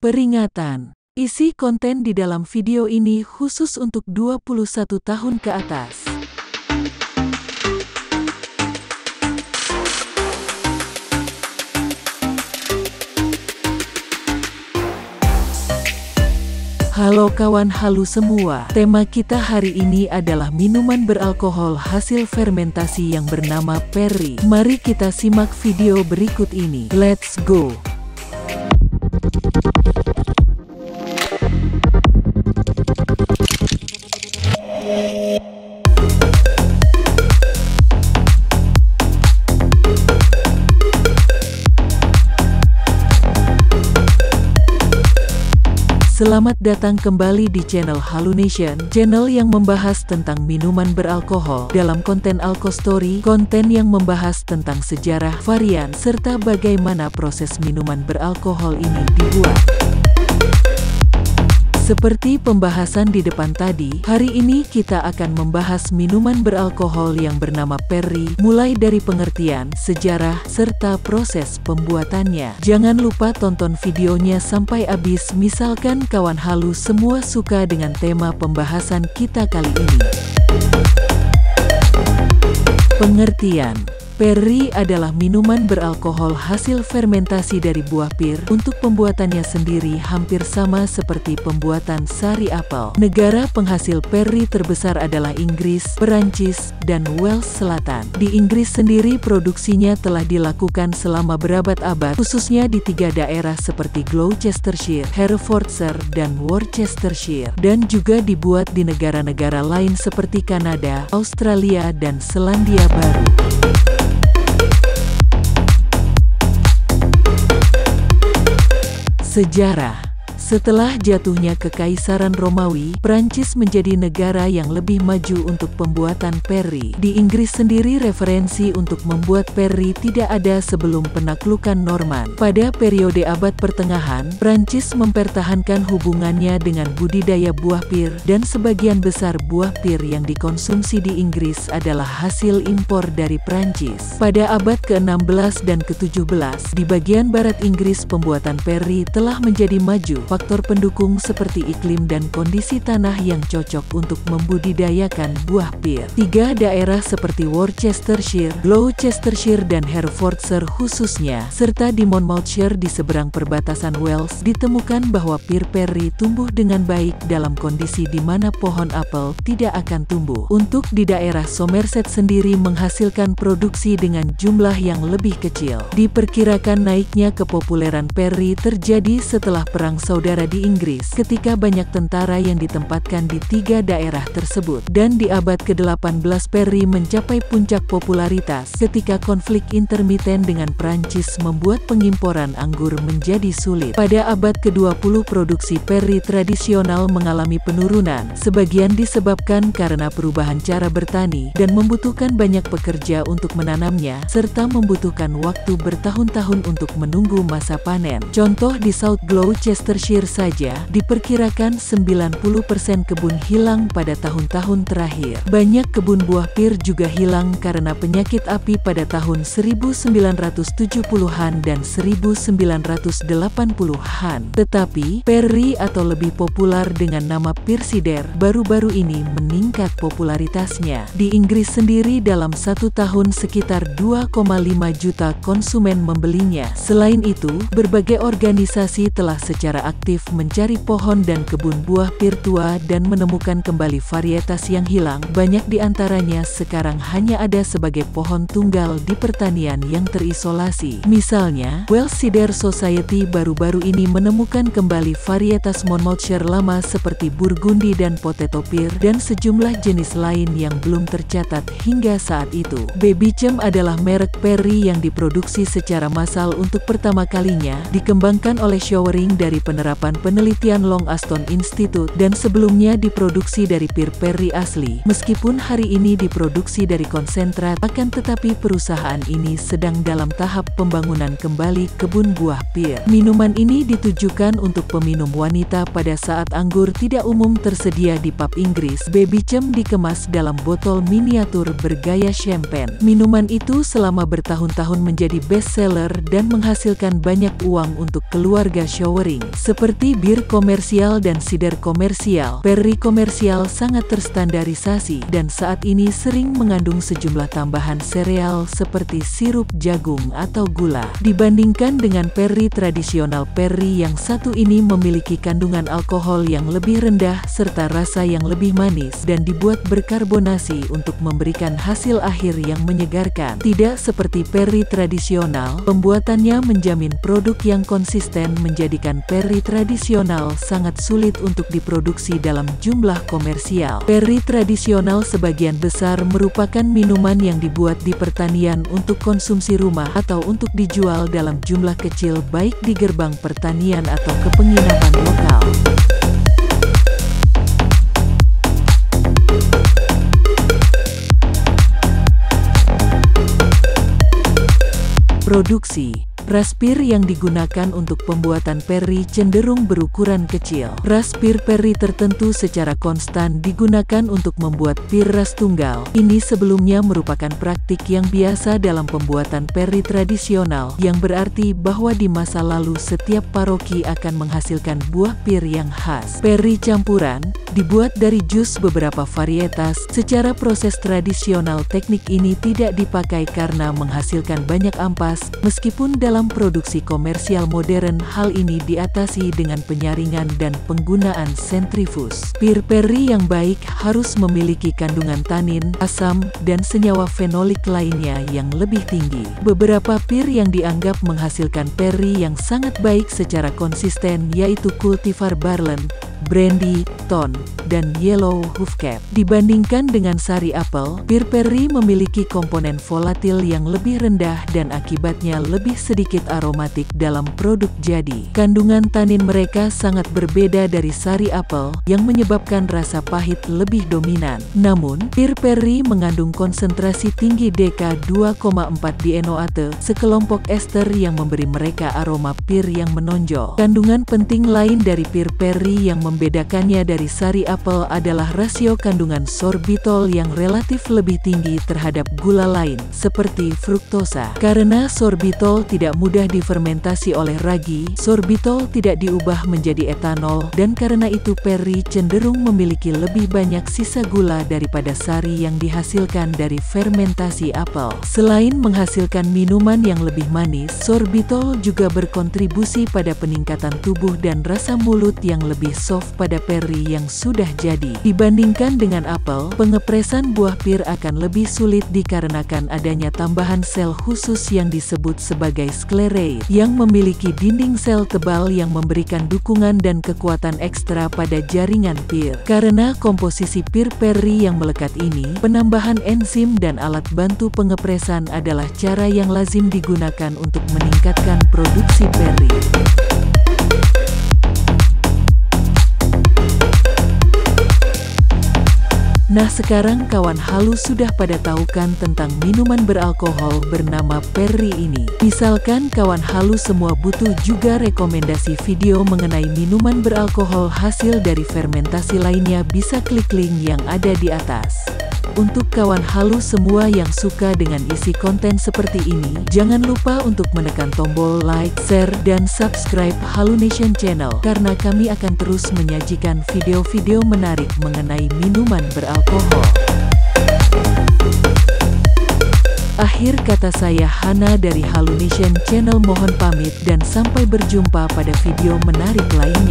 Peringatan, isi konten di dalam video ini khusus untuk 21 tahun ke atas. Halo kawan, halo semua. Tema kita hari ini adalah minuman beralkohol hasil fermentasi yang bernama Perry. Mari kita simak video berikut ini. Let's go! Selamat datang kembali di channel Halunation, channel yang membahas tentang minuman beralkohol dalam konten Alkostory, konten yang membahas tentang sejarah, varian, serta bagaimana proses minuman beralkohol ini dibuat. Seperti pembahasan di depan tadi, hari ini kita akan membahas minuman beralkohol yang bernama Perry, mulai dari pengertian, sejarah, serta proses pembuatannya. Jangan lupa tonton videonya sampai habis, misalkan kawan halu semua suka dengan tema pembahasan kita kali ini. Pengertian. Perry adalah minuman beralkohol hasil fermentasi dari buah pir. Untuk pembuatannya sendiri hampir sama seperti pembuatan sari apel. Negara penghasil Perry terbesar adalah Inggris, Perancis, dan Wales Selatan. Di Inggris sendiri produksinya telah dilakukan selama berabad-abad, khususnya di 3 daerah seperti Gloucestershire, Herefordshire, dan Worcestershire, dan juga dibuat di negara-negara lain seperti Kanada, Australia, dan Selandia Baru. Sejarah. Setelah jatuhnya Kekaisaran Romawi, Prancis menjadi negara yang lebih maju untuk pembuatan Perry. Di Inggris sendiri referensi untuk membuat Perry tidak ada sebelum penaklukan Norman. Pada periode abad pertengahan, Prancis mempertahankan hubungannya dengan budidaya buah pir, dan sebagian besar buah pir yang dikonsumsi di Inggris adalah hasil impor dari Prancis. Pada abad ke-16 dan ke-17, di bagian barat Inggris pembuatan Perry telah menjadi maju. Faktor pendukung seperti iklim dan kondisi tanah yang cocok untuk membudidayakan buah pir. 3 daerah seperti Worcestershire, Gloucestershire, dan Herefordshire khususnya, serta di Monmouthshire di seberang perbatasan Wales, ditemukan bahwa pir Perry tumbuh dengan baik dalam kondisi di mana pohon apel tidak akan tumbuh. Untuk di daerah Somerset sendiri menghasilkan produksi dengan jumlah yang lebih kecil. Diperkirakan naiknya kepopuleran Perry terjadi setelah Perang Saudara di Inggris, ketika banyak tentara yang ditempatkan di 3 daerah tersebut. Dan di abad ke-18 Perry mencapai puncak popularitas ketika konflik intermiten dengan Prancis membuat pengimporan anggur menjadi sulit. Pada abad ke-20 produksi Perry tradisional mengalami penurunan, sebagian disebabkan karena perubahan cara bertani dan membutuhkan banyak pekerja untuk menanamnya, serta membutuhkan waktu bertahun-tahun untuk menunggu masa panen. Contoh di South Gloucestershire saja, diperkirakan 90% kebun hilang pada tahun-tahun terakhir. Banyak kebun buah pir juga hilang karena penyakit api pada tahun 1970-an dan 1980-an. Tetapi, Perry atau lebih populer dengan nama Pirsider, baru-baru ini meningkat popularitasnya. Di Inggris sendiri dalam 1 tahun sekitar 2,5 juta konsumen membelinya. Selain itu, berbagai organisasi telah secara aktif mencari pohon dan kebun buah pir tua dan menemukan kembali varietas yang hilang. Banyak di antaranya sekarang hanya ada sebagai pohon tunggal di pertanian yang terisolasi. Misalnya, Welsh Cider Society baru-baru ini menemukan kembali varietas Monmouthshire lama seperti Burgundy dan Potato Pear, dan sejumlah jenis lain yang belum tercatat hingga saat itu. Babychem adalah merek Perry yang diproduksi secara massal untuk pertama kalinya, dikembangkan oleh Showering dari penerapan penelitian Long Aston Institute, dan sebelumnya diproduksi dari pir Perry asli. Meskipun hari ini diproduksi dari konsentrat, akan tetapi perusahaan ini sedang dalam tahap pembangunan kembali kebun buah pir. Minuman ini ditujukan untuk peminum wanita pada saat anggur tidak umum tersedia di pub Inggris. Babychem dikemas dalam botol miniatur bergaya champagne. Minuman itu selama bertahun-tahun menjadi bestseller dan menghasilkan banyak uang untuk keluarga Showering. Seperti bir komersial dan sider komersial, perri komersial sangat terstandarisasi dan saat ini sering mengandung sejumlah tambahan sereal seperti sirup jagung atau gula. Dibandingkan dengan perri tradisional, perri yang satu ini memiliki kandungan alkohol yang lebih rendah serta rasa yang lebih manis dan dibuat berkarbonasi untuk memberikan hasil akhir yang menyegarkan. Tidak seperti perri tradisional, pembuatannya menjamin produk yang konsisten menjadikan perri tradisional sangat sulit untuk diproduksi dalam jumlah komersial. Perri tradisional sebagian besar merupakan minuman yang dibuat di pertanian untuk konsumsi rumah atau untuk dijual dalam jumlah kecil baik di gerbang pertanian atau ke penginapan lokal. Produksi. Ras pir yang digunakan untuk pembuatan perri cenderung berukuran kecil. Ras pir perri tertentu secara konstan digunakan untuk membuat pir ras tunggal. Ini sebelumnya merupakan praktik yang biasa dalam pembuatan perri tradisional, yang berarti bahwa di masa lalu setiap paroki akan menghasilkan buah pir yang khas. Perri campuran dibuat dari jus beberapa varietas. Secara proses tradisional, teknik ini tidak dipakai karena menghasilkan banyak ampas, meskipun dalam produksi komersial modern hal ini diatasi dengan penyaringan dan penggunaan sentrifus. Pir perri yang baik harus memiliki kandungan tanin, asam, dan senyawa fenolik lainnya yang lebih tinggi. Beberapa pir yang dianggap menghasilkan perri yang sangat baik secara konsisten yaitu Cultivar Barlen, Brandy, Ton, dan Yellow Hoofcap. Dibandingkan dengan sari apel, pir perri memiliki komponen volatil yang lebih rendah dan akibatnya lebih sedikit aromatik dalam produk jadi. Kandungan tanin mereka sangat berbeda dari sari apel, yang menyebabkan rasa pahit lebih dominan. Namun, pir perri mengandung konsentrasi tinggi DK2,4 dienoate, sekelompok ester yang memberi mereka aroma pir yang menonjol. Kandungan penting lain dari pir perri yang membedakannya dari sari apel adalah rasio kandungan sorbitol yang relatif lebih tinggi terhadap gula lain, seperti fruktosa. Karena sorbitol tidak mudah difermentasi oleh ragi, sorbitol tidak diubah menjadi etanol, dan karena itu perri cenderung memiliki lebih banyak sisa gula daripada sari yang dihasilkan dari fermentasi apel. Selain menghasilkan minuman yang lebih manis, sorbitol juga berkontribusi pada peningkatan tubuh dan rasa mulut yang lebih soft pada perri yang sudah jadi. Dibandingkan dengan apel, pengepresan buah pir akan lebih sulit dikarenakan adanya tambahan sel khusus yang disebut sebagai sclerae, yang memiliki dinding sel tebal yang memberikan dukungan dan kekuatan ekstra pada jaringan pir. Karena komposisi pir perri yang melekat ini, penambahan enzim dan alat bantu pengepresan adalah cara yang lazim digunakan untuk meningkatkan produksi perri. Nah, sekarang kawan halu sudah pada tahu kan tentang minuman beralkohol bernama perri ini. Misalkan kawan halu semua butuh juga rekomendasi video mengenai minuman beralkohol hasil dari fermentasi lainnya, bisa klik link yang ada di atas. Untuk kawan halu semua yang suka dengan isi konten seperti ini, jangan lupa untuk menekan tombol like, share, dan subscribe Halu Nation Channel, karena kami akan terus menyajikan video-video menarik mengenai minuman beralkohol. Akhir kata, saya Hana dari Halu Nation Channel mohon pamit dan sampai berjumpa pada video menarik lainnya.